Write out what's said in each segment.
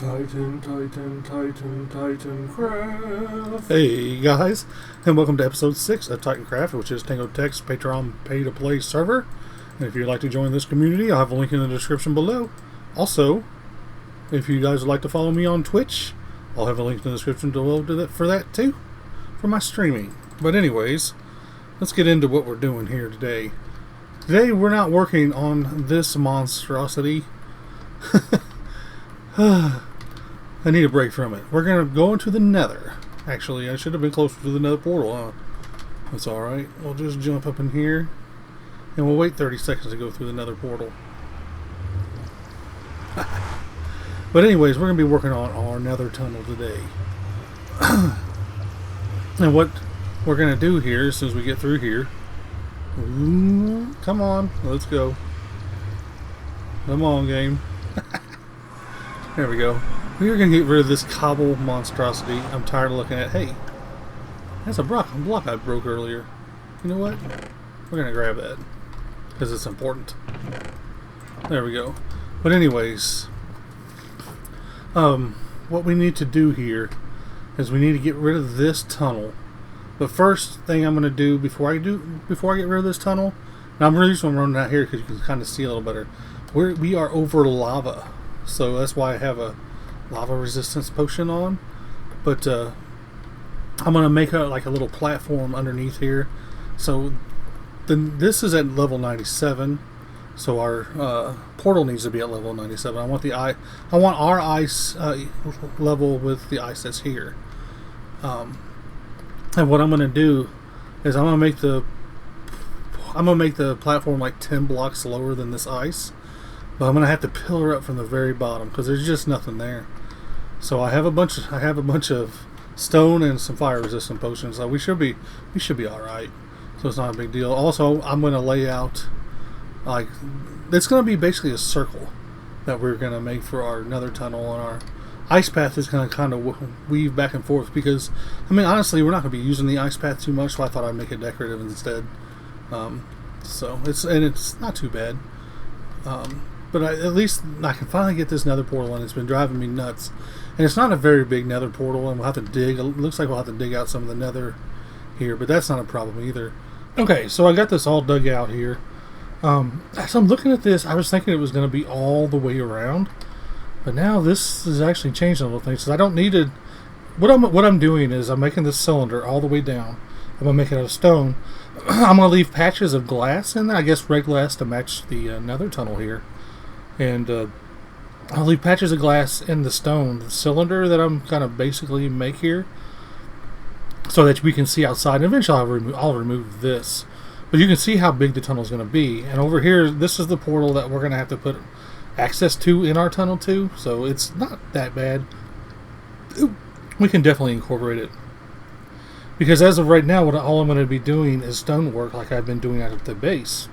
Titancraft. Hey guys, and welcome to episode 6 of Titancraft, which is Tango Tech's Patreon pay-to-play server. And if you'd like to join this community, I'll have a link in the description below. Also, if you guys would like to follow me on Twitch, I'll have a link in the description below for that too, for my streaming. But anyways, let's get into what we're doing here today. Today we're not working on this monstrosity. I need a break from it. We're going to go into the Nether. Actually, I should have been closer to the Nether portal, huh? That's alright. We'll just jump up in here, and we'll wait 30 seconds to go through the Nether portal. But anyways, we're going to be working on our Nether tunnel today. And what we're going to do here, as soon as we get through here... come on, let's go. Come on, game. There we go. We're going to get rid of this Caable monstrosity. I'm tired of looking at... Hey, that's a block I broke earlier. You know what? We're going to grab that, because it's important. There we go. But anyways, what we need to do here is we need to get rid of this tunnel. The first thing I'm going to do before I get rid of this tunnel, and I'm really just going to run out here because you can kind of see a little better. We are over lava, so that's why I have a lava resistance potion on. But I'm going to make like a little platform underneath here. So this is at level 97, so our portal needs to be at level 97. I want our ice level with the ice that's here. And what I'm going to do is I'm going to make the platform like 10 blocks lower than this ice. But I'm going to have to pillar up from the very bottom because there's just nothing there. So I have a bunch of stone and some fire resistant potions. So we should be all right. So it's not a big deal. Also, I'm going to lay out like it's going to be basically a circle that we're going to make for our Nether tunnel, and our ice path is going to kind of weave back and forth because, I mean, honestly, we're not going to be using the ice path too much, so I thought I'd make it decorative instead. So it's not too bad. But at least I can finally get this Nether portal, and it's been driving me nuts. And it's not a very big Nether portal, and we'll have to dig. It looks like we'll have to dig out some of the Nether here, but that's not a problem either. Okay, so I got this all dug out here. As I'm looking at this, I was thinking it was going to be all the way around. But now this is actually changing a little things. So I don't need it. What I'm doing is I'm making this cylinder all the way down. I'm going to make it out of stone. I'm going to leave patches of glass in there. I guess red glass to match the Nether tunnel here. And I'll leave patches of glass in the stone cylinder that I'm kind of basically make here, so that we can see outside. And eventually I'll remove this. But you can see how big the tunnel is going to be. And over here, this is the portal that we're going to have to put access to in our tunnel too, so it's not that bad. We can definitely incorporate it, because as of right now, all I'm going to be doing is stonework, like I've been doing at the base,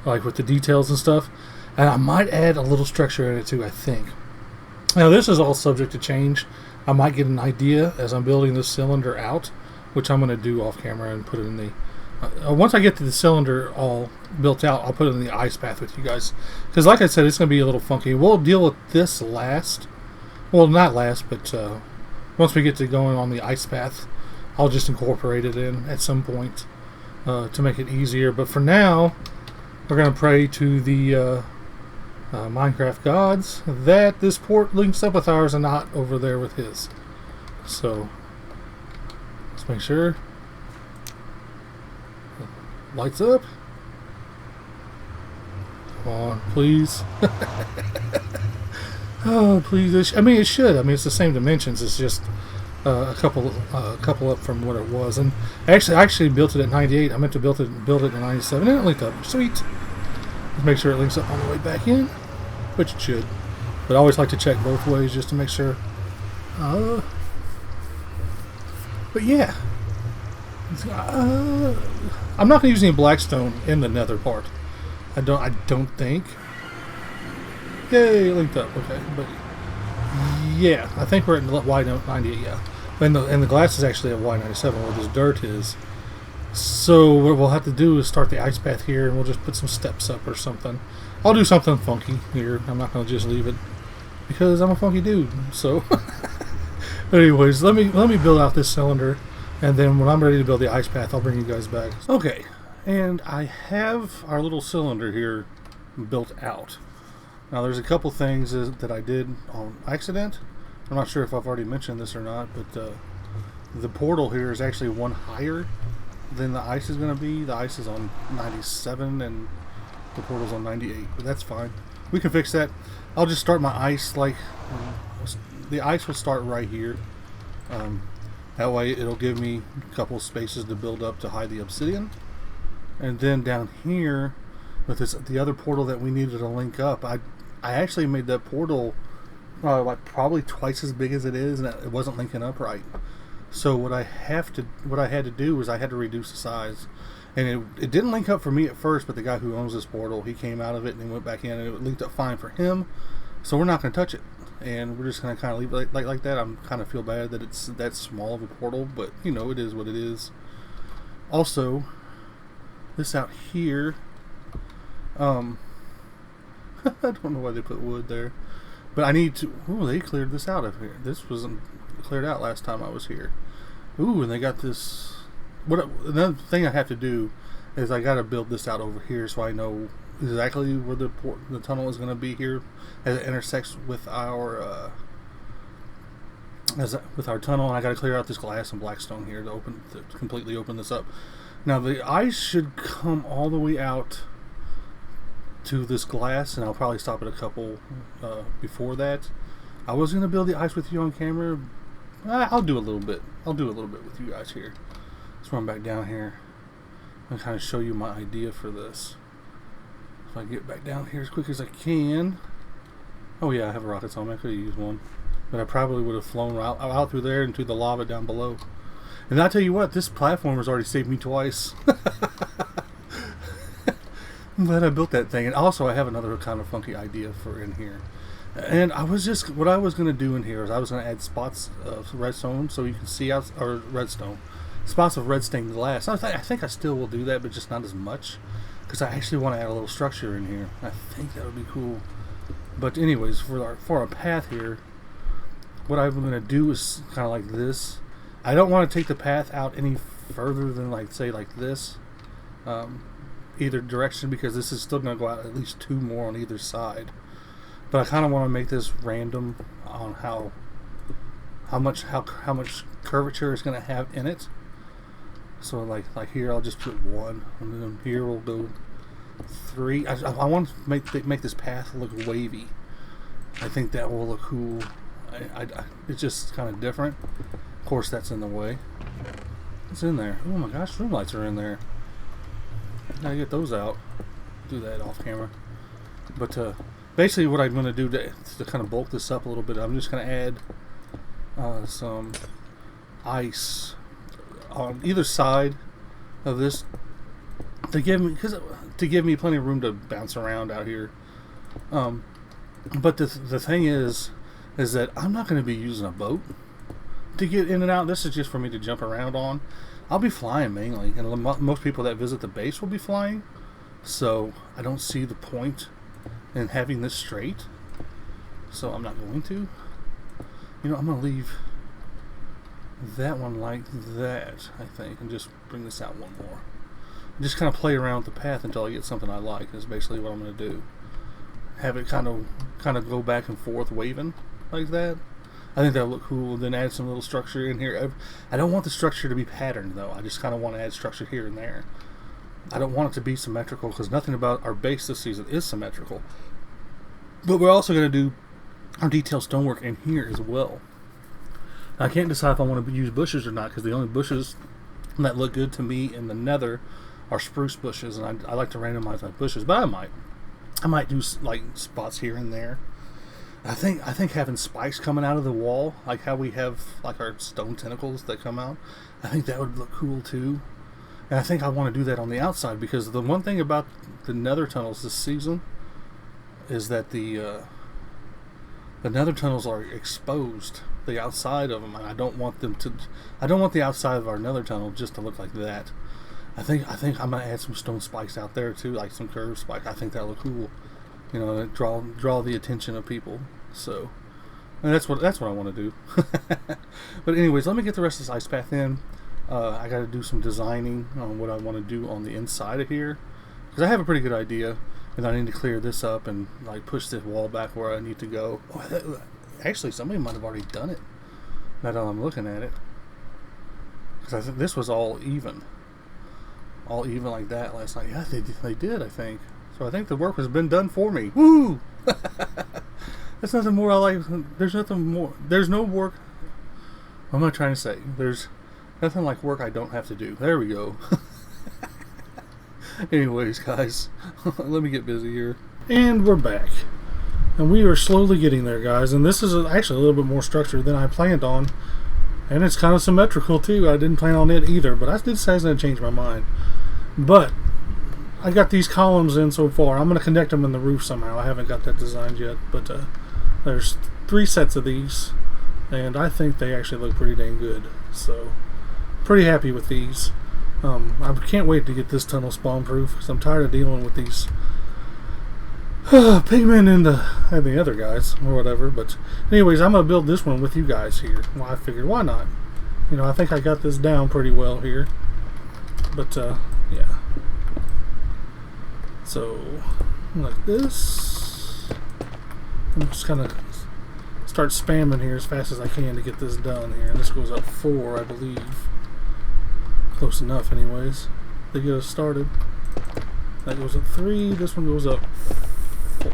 like with the details and stuff. And I might add a little structure in it too, I think. Now this is all subject to change. I might get an idea as I'm building this cylinder out, which I'm going to do off camera and put it in the once I get to the cylinder all built out, I'll put it in the ice path with you guys. Because like I said, it's going to be a little funky. We'll deal with this last. Well, not last, but once we get to going on the ice path, I'll just incorporate it in at some point to make it easier. But for now, we're going to pray to the Minecraft gods that this port links up with ours and not over there with his. So, let's make sure. Lights up. Come on, please. Oh, please. I mean, it should. I mean, it's the same dimensions. It's just a couple up from what it was. And I actually built it at 98. I meant to build it at 97, and it linked up. Sweet. Let's make sure it links up on the way back in, which it should. But I always like to check both ways just to make sure. But yeah. I'm not going to use any blackstone in the Nether part. I don't think. Yay, linked up. Okay, but yeah, I think we're at Y98. Yeah, and the glass is actually at Y97 where this dirt is. So what we'll have to do is start the ice path here, and we'll just put some steps up or something. I'll do something funky here. I'm not going to just leave it because I'm a funky dude. So, anyways, let me build out this cylinder, and then when I'm ready to build the ice path, I'll bring you guys back. Okay, and I have our little cylinder here built out. Now, there's a couple things that I did on accident. I'm not sure if I've already mentioned this or not, but the portal here is actually one higher than the ice is going to be. The ice is on 97 and the portal's on 98, but that's fine. We can fix that. I'll just start my ice like the ice will start right here. That way it'll give me a couple spaces to build up to hide the obsidian. And then down here with the other portal that we needed to link up, I actually made that portal like probably twice as big as it is, and it wasn't linking up right. So what I had to do was I had to reduce the size, and it didn't link up for me at first. But the guy who owns this portal, he came out of it and he went back in, and it linked up fine for him. So we're not going to touch it, and we're just going to kind of leave it like that. I'm kind of feel bad that it's that small of a portal, but you know, it is what it is. Also, this out here, I don't know why they put wood there. But I need to... Ooh, they cleared this out of here. This wasn't cleared out last time I was here. Ooh, and they got this... Another thing I have to do is I got to build this out over here so I know exactly where the tunnel is going to be here as it intersects with our tunnel. And I got to clear out this glass and blackstone here to completely open this up. Now the ice should come all the way out to this glass, and I'll probably stop at a couple before that. I was going to build the ice with you on camera. I'll do a little bit. I'll do a little bit with you guys here. Let's run back down here and kind of show you my idea for this. If I get back down here as quick as I can. Oh yeah, I have a rockets on me. I could have used one, but I probably would have flown out through there into the lava down below. And I'll tell you what, this platform has already saved me twice. I'm glad I built that thing. And also I have another kind of funky idea for in here. And what I was going to do in here is I was going to add spots of redstone so you can see out, or redstone, spots of red stained glass. I think I still will do that, but just not as much, because I actually want to add a little structure in here. I think that would be cool. But anyways, for our path here, what I'm going to do is kind of like this. I don't want to take the path out any further than like say like this. Either direction, because this is still going to go out at least 2 more on either side. But I kind of want to make this random on how much curvature it's going to have in it. So like here I'll just put 1, and then here we'll go 3. I want to make this path look wavy. I think that will look cool. It's just kind of different. Of course, that's in the way. What's in there? Oh my gosh, room lights are in there. Gotta get those out. Do that off camera. But basically what I'm going to do to kind of bulk this up a little bit, I'm just going to add some ice on either side of this to give me plenty of room to bounce around out here. But the thing is that I'm not going to be using a boat to get in and out. This is just for me to jump around on. I'll be flying mainly, and most people that visit the base will be flying, so I don't see the point in having this straight, so I'm not going to. You know, I'm going to leave that one like that, I think, and just bring this out 1 more. Just kind of play around with the path until I get something I like, is basically what I'm going to do. Have it kind of go back and forth waving like that. I think that'll look cool. Then add some little structure in here. I don't want the structure to be patterned though. I just kind of want to add structure here and there. I don't want it to be symmetrical, because nothing about our base this season is symmetrical. But we're also going to do our detailed stonework in here as well. I can't decide if I want to use bushes or not, because the only bushes that look good to me in the Nether are spruce bushes, and I like to randomize my bushes. But I might do like spots here and there. I think having spikes coming out of the wall, like how we have like our stone tentacles that come out, I think that would look cool too. And I think I want to do that on the outside, because the one thing about the Nether tunnels this season is that the Nether tunnels are exposed, the outside of them, and I don't want the outside of our Nether tunnel just to look like that. I think I'm gonna add some stone spikes out there too, like some curved spike. I think that'll look cool. You know, draw the attention of people. So And that's what I want to do. But anyways, let me get the rest of this ice path in. I got to do some designing on what I want to do on the inside of here, because I have a pretty good idea, and I need to clear this up and like push this wall back where I need to go. Oh, actually, somebody might have already done it. Now that I'm looking at it, because I think this was all even like that last night. Yeah, they did. I think so. I think the work has been done for me. Woo! There's nothing more I like. There's nothing more. There's no work. What am I trying to say? There's nothing like work I don't have to do. There we go. Anyways, guys, let me get busy here. And we're back. And we are slowly getting there, guys. And this is actually a little bit more structured than I planned on. And it's kind of symmetrical, too. I didn't plan on it either, but I did say I was going to change my mind. But I got these columns in so far. I'm going to connect them in the roof somehow. I haven't got that designed yet, but there's 3 sets of these, and I think they actually look pretty dang good. So, pretty happy with these. I can't wait to get this tunnel spawn proof, because I'm tired of dealing with these pigmen and the other guys or whatever. But anyways, I'm going to build this one with you guys here. Well, I figured, why not? You know, I think I got this down pretty well here. But, yeah. So, like this. I'm just going to start spamming here as fast as I can to get this done here. And this goes up 4, I believe. Close enough, anyways. They get us started. That goes up 3. This one goes up 4.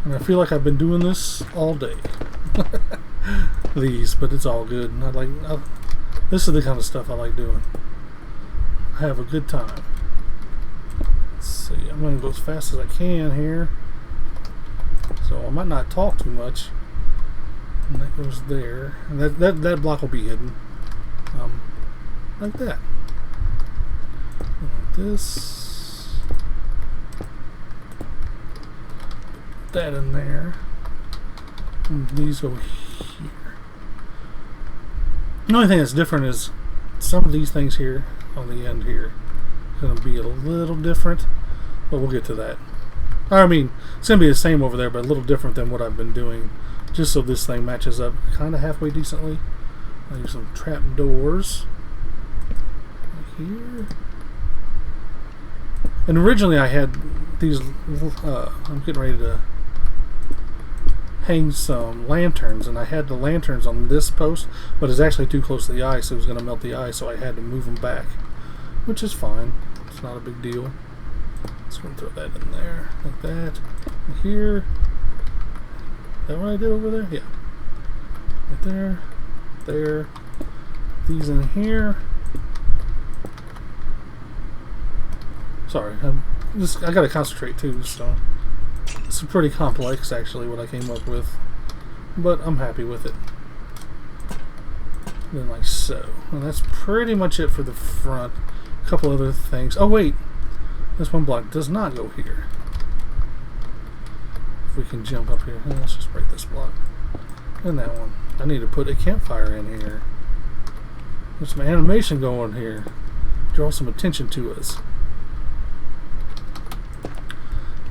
And I feel like I've been doing this all day. These, but it's all good. And this is the kind of stuff I like doing. I have a good time. Let's see. I'm going to go as fast as I can here. So I might not talk too much. And that goes there. And that block will be hidden. Like that. And like this. Put that in there. And these go here. The only thing that's different is some of these things here on the end here are going to be a little different. But we'll get to that. I mean, it's going to be the same over there, but a little different than what I've been doing. Just so this thing matches up kind of halfway decently. I'll use some trap doors. Here. And originally I had these, I'm getting ready to hang some lanterns, and I had the lanterns on this post, but it's actually too close to the ice. It was going to melt the ice, so I had to move them back, which is fine. It's not a big deal. Just going to throw that in there, like that. And here. Is that what I did over there? Yeah. Right there. There. These in here. Sorry, I gotta concentrate too, so it's pretty complex actually what I came up with, but I'm happy with it. Then like so, and that's pretty much it for the front. A couple other things. Oh wait, this one block does not go here. If we can jump up here, let's just break this block. And that one. I need to put a campfire in here. There's some animation going here. Draw some attention to us.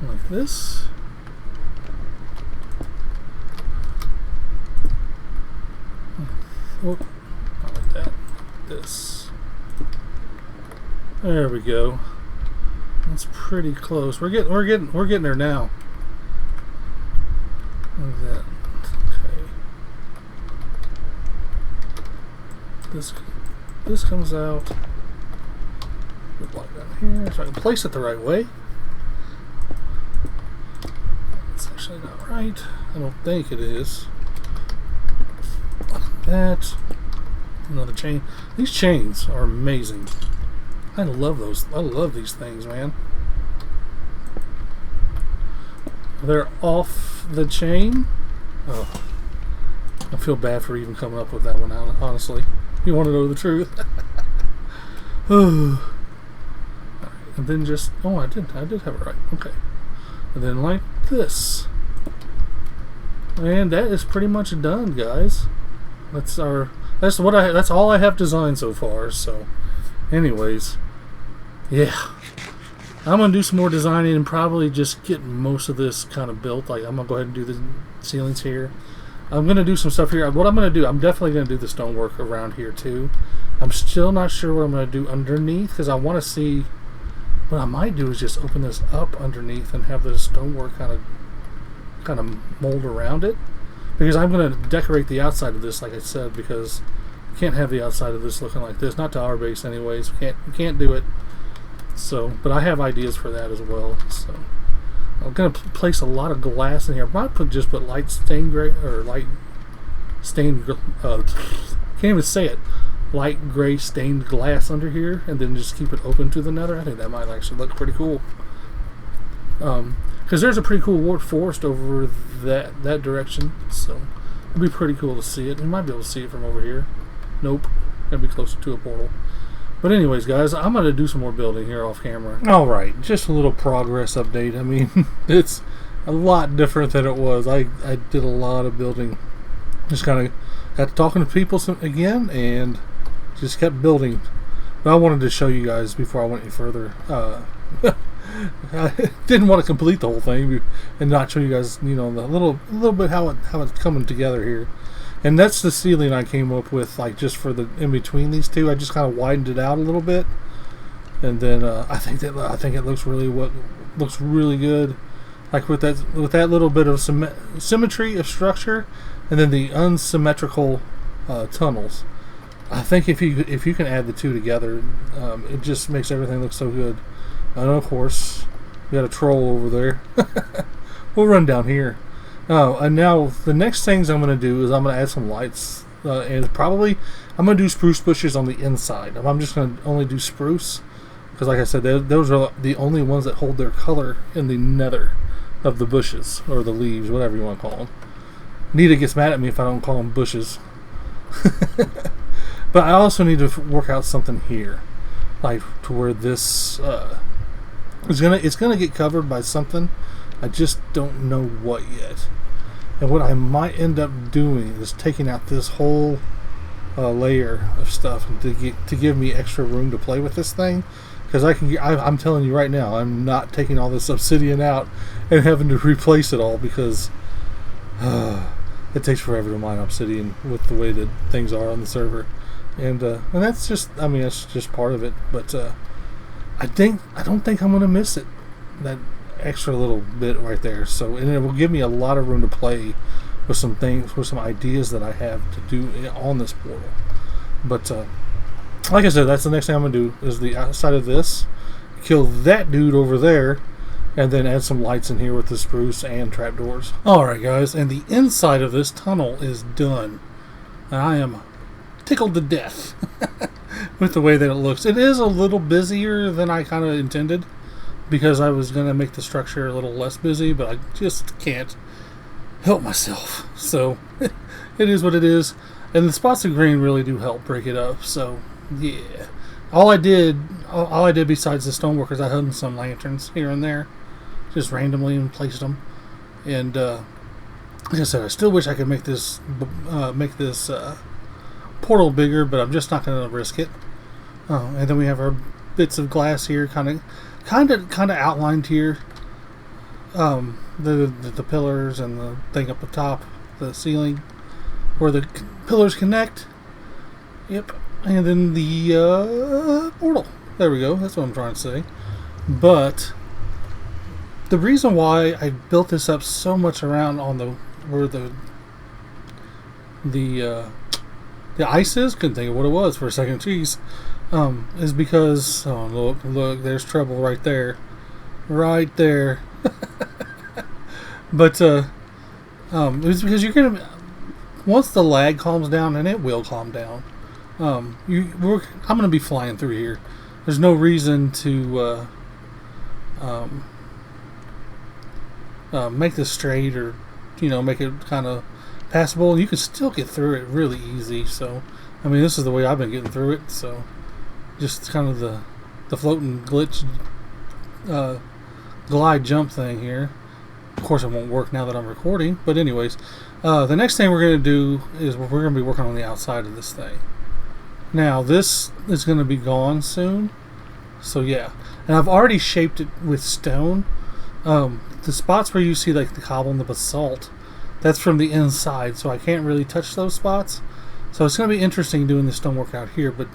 Like this. Oh, not like that. This. There we go. That's pretty close. We're getting there now. Like that. Okay. This comes out. Put the block down here so I can place it the right way. It's actually not right. I don't think it is. Like that. Another chain. These chains are amazing. I love those. I love these things, man. They're off the chain. Oh, I feel bad for even coming up with that one, honestly. You want to know the truth? Oh. And then just, oh, I did have it right. Okay. And then like this. And that is pretty much done, guys. That's all I have designed so far. So, anyways, yeah. I'm gonna do some more designing and probably just get most of this kind of built. Like, I'm gonna go ahead and do the ceilings here. I'm going to do some stuff here. What I'm going to do, I'm definitely going to do the stonework around here too. I'm still not sure what I'm going to do underneath because I want to see. What I might do is just open this up underneath and have the stonework kind of mold around it. Because I'm going to decorate the outside of this, like I said, because you can't have the outside of this looking like this. Not to our base, anyways. We can't do it. So, but I have ideas for that as well. So, I'm going to place a lot of glass in here. I might just put light stained gray or light stained. Can't even say it. Light gray stained glass under here, and then just keep it open to the nether. I think that might actually look pretty cool. Because there's a pretty cool wart forest over that direction, so it'd be pretty cool to see it. You might be able to see it from over here. Nope, gotta be closer to a portal. But anyways, guys, I'm gonna do some more building here off camera. All right, just a little progress update. I mean, it's a lot different than it was. I did a lot of building. Just kind of got to talking to people again, and just kept building. But I wanted to show you guys before I went any further. I didn't want to complete the whole thing and not show you guys, you know, the little bit how it's coming together here. And that's the ceiling I came up with, like just for the in between these two. I just kind of widened it out a little bit, and then I think it looks really good, like with that little bit of symmetry of structure, and then the unsymmetrical tunnels. I think if you can add the two together, it just makes everything look so good. And of course, we got a troll over there. We'll run down here. And now the next things I'm going to do is I'm going to add some lights, and probably I'm going to do spruce bushes on the inside. I'm just going to only do spruce because, like I said, those are the only ones that hold their color in the nether of the bushes or the leaves, whatever you want to call them. Nita gets mad at me if I don't call them bushes. But I also need to work out something here, like to where this it's gonna get covered by something. I just don't know what yet. And what I might end up doing is taking out this whole layer of stuff to give me extra room to play with this thing. Because I'm telling you right now, I'm not taking all this obsidian out and having to replace it all because it takes forever to mine obsidian with the way that things are on the server. And that's just, I mean, that's just part of it. But I don't think I'm gonna miss it. That extra little bit right there. So, and it will give me a lot of room to play with some things, with some ideas that I have to do on this portal. But like I said, that's the next thing I'm gonna do is the outside of this, kill that dude over there, and then add some lights in here with the spruce and trapdoors. Alright guys, and the inside of this tunnel is done. And I am tickled to death with the way that it looks. It is a little busier than I kind of intended because I was going to make the structure a little less busy, but I just can't help myself. So it is what it is. And the spots of green really do help break it up. So yeah, all I did besides the stoneworkers, I hung some lanterns here and there, just randomly and placed them. And like I said, I still wish I could make this portal bigger, but I'm just not going to risk it. And then we have our bits of glass here, kind of outlined here. The pillars and the thing up the top, the ceiling, where the pillars connect. Yep. And then the portal. There we go. That's what I'm trying to say. But the reason why I built this up so much around on where the ice is, couldn't think of what it was for a second, jeez, is because, oh look, there's trouble right there. But it's because you're gonna, once the lag calms down, and it will calm down, I'm gonna be flying through here. There's no reason to make this straight or, make it kind of passable. You can still get through it really easy. So, I mean, this is the way I've been getting through it. So, just kind of the floating glitch glide jump thing here. Of course, it won't work now that I'm recording. But anyways, the next thing we're going to do is we're going to be working on the outside of this thing. Now, this is going to be gone soon. So yeah, and I've already shaped it with stone. The spots where you see like the cobble and the basalt, that's from the inside, so I can't really touch those spots. So it's going to be interesting doing the stonework out here, but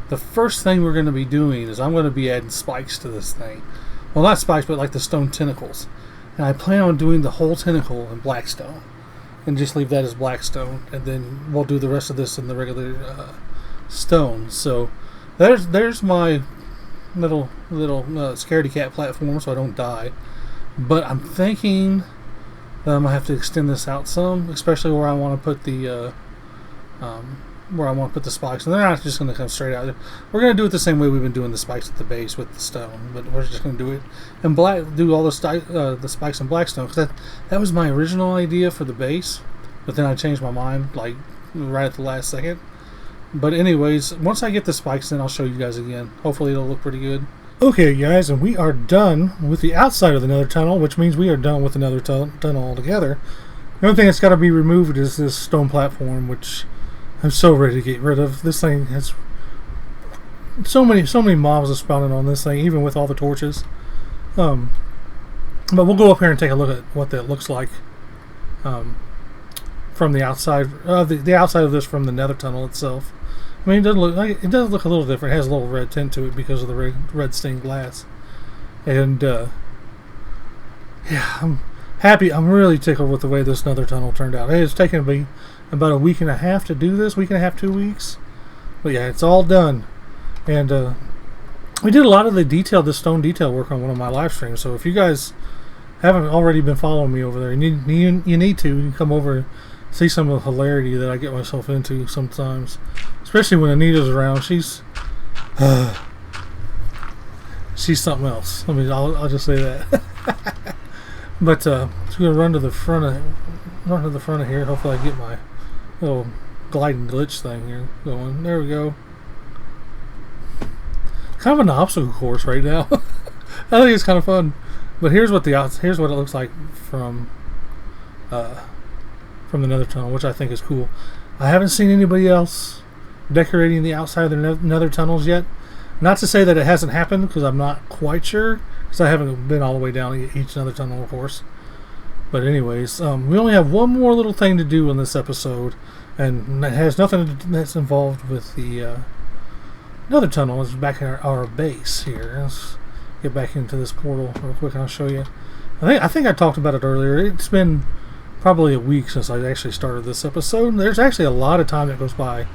the first thing we're going to be doing is I'm going to be adding spikes to this thing. Well, not spikes, but like the stone tentacles. And I plan on doing the whole tentacle in black stone. And just leave that as black stone. And then we'll do the rest of this in the regular stone. So there's my little scaredy cat platform so I don't die. But I'm thinking that I'm going to have to extend this out some, especially where I want to put the spikes, and they're not just going to come straight out. We're going to do it the same way we've been doing the spikes at the base with the stone, but we're just going to do it in black. Do all the spikes in black stone, because that was my original idea for the base, but then I changed my mind like right at the last second. But anyways, once I get the spikes, then I'll show you guys again. Hopefully it'll look pretty good. Okay, guys, and we are done with the outside of the Nether tunnel, which means we are done with the Nether tunnel altogether. The only thing that's got to be removed is this stone platform, which I'm so ready to get rid of. This thing has so many mobs are spawning on this thing, even with all the torches. But we'll go up here and take a look at what that looks like from the outside. The outside of this from the Nether tunnel itself. I mean, it does look a little different. It has a little red tint to it because of the red stained glass. And yeah, I'm happy. I'm really tickled with the way this Nether tunnel turned out. It's taken me about a week and a half to do this. Week and a half, 2 weeks. But yeah, it's all done. And we did a lot of the stone detail work on one of my live streams. So if you guys haven't already been following me over there, you need to. You can come over and see some of the hilarity that I get myself into sometimes. Especially when Anita's around. She's something else. I'll just say that. But I'm gonna run to the front of here. Hopefully I get my little gliding glitch thing here going. There we go. Kind of an obstacle course right now. I think it's kind of fun. But here's what it looks like from the Nether tunnel, which I think is cool. I haven't seen anybody else decorating the outside of the Nether tunnels yet. Not to say that it hasn't happened, because I'm not quite sure, because I haven't been all the way down each Nether tunnel, of course. But anyways, we only have one more little thing to do in this episode, and it has nothing that's involved with the Nether tunnel. It's back in our base here. Let's get back into this portal real quick and I'll show you. I think I talked about it earlier. It's been probably a week since I actually started this episode. There's actually a lot of time that goes by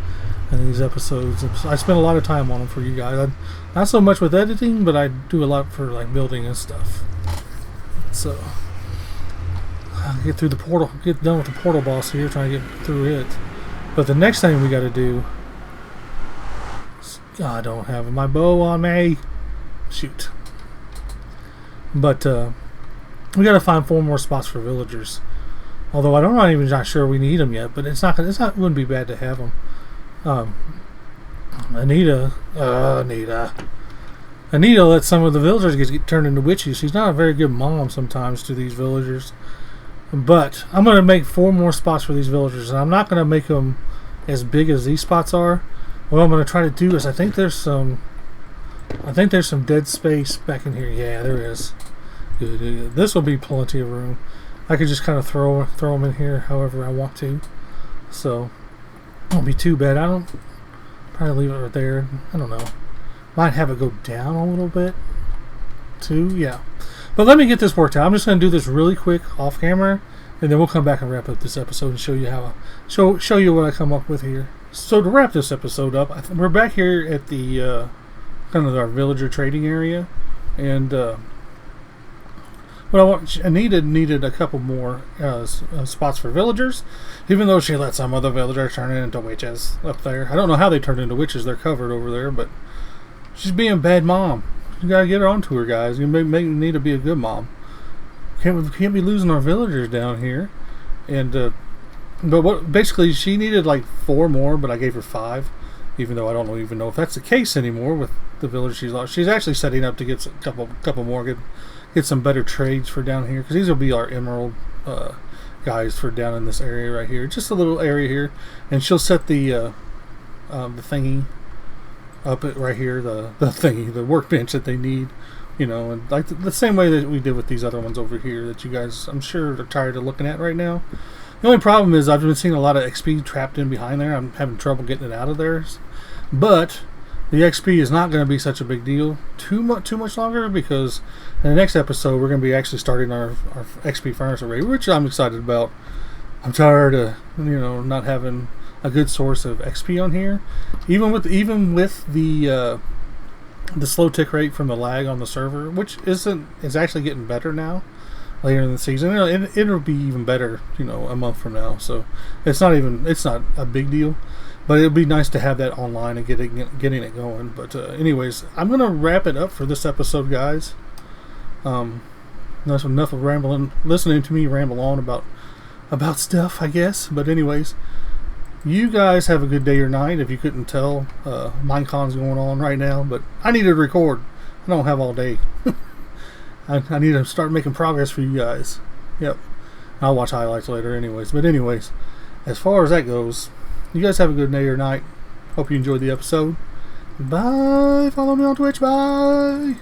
in these episodes. I spend a lot of time on them for you guys. Not so much with editing, but I do a lot for like building and stuff. So I'll get through the portal, get done with the portal boss here, trying to get through it. But the next thing we got to do is, I don't have my bow on me. Shoot. But we got to find 4 more spots for villagers. Although I'm not even sure we need them yet, but it wouldn't be bad to have them. Anita lets some of the villagers get turned into witches. She's not a very good mom sometimes to these villagers. But I'm going to make 4 more spots for these villagers, and I'm not going to make them as big as these spots are. What I'm going to try to do is I think there's some dead space back in here. Yeah, there is. Good. This will be plenty of room. I could just kind of throw them in here however I want to. So it won't be too bad. I don't probably leave it right there. I don't know. Might have it go down a little bit too. Yeah. But let me get this worked out. I'm just going to do this really quick off camera, and then we'll come back and wrap up this episode and show you show you what I come up with here. So to wrap this episode up, we're back here at the kind of our villager trading area, and Anita needed a couple more spots for villagers, even though she let some other villagers turn into witches up there. I don't know how they turned into witches. They're covered over there, but she's being a bad mom. You gotta get her onto her, guys. You may need to be a good mom. Can't be losing our villagers down here. And basically she needed like 4 more, but I gave her 5, even though I don't even know if that's the case anymore with the villagers she's lost. She's actually setting up to get a couple more, get some better trades for down here, because these will be our emerald guys for down in this area right here. Just a little area here, and she'll set the thingy up right here, the workbench that they need, you know, and like the same way that we did with these other ones over here that you guys, I'm sure, are tired of looking at right now. The only problem is I've been seeing a lot of XP trapped in behind there. I'm having trouble getting it out of there. But the XP is not going to be such a big deal too much longer, because in the next episode we're going to be actually starting our XP furnace array, which I'm excited about. I'm tired of not having a good source of XP on here, even with the slow tick rate from the lag on the server, which is actually getting better now. Later in the season, it'll be even better, a month from now. So it's not a big deal, but it'll be nice to have that online and getting it going. But anyways, I'm gonna wrap it up for this episode, guys. That's enough of listening to me ramble on about stuff, I guess. But anyways, you guys have a good day or night. If you couldn't tell, Minecon's going on right now, but I need to record. I don't have all day. I need to start making progress for you guys. Yep. I'll watch highlights later anyways. But anyways, as far as that goes, you guys have a good day or night. Hope you enjoyed the episode. Bye. Follow me on Twitch. Bye.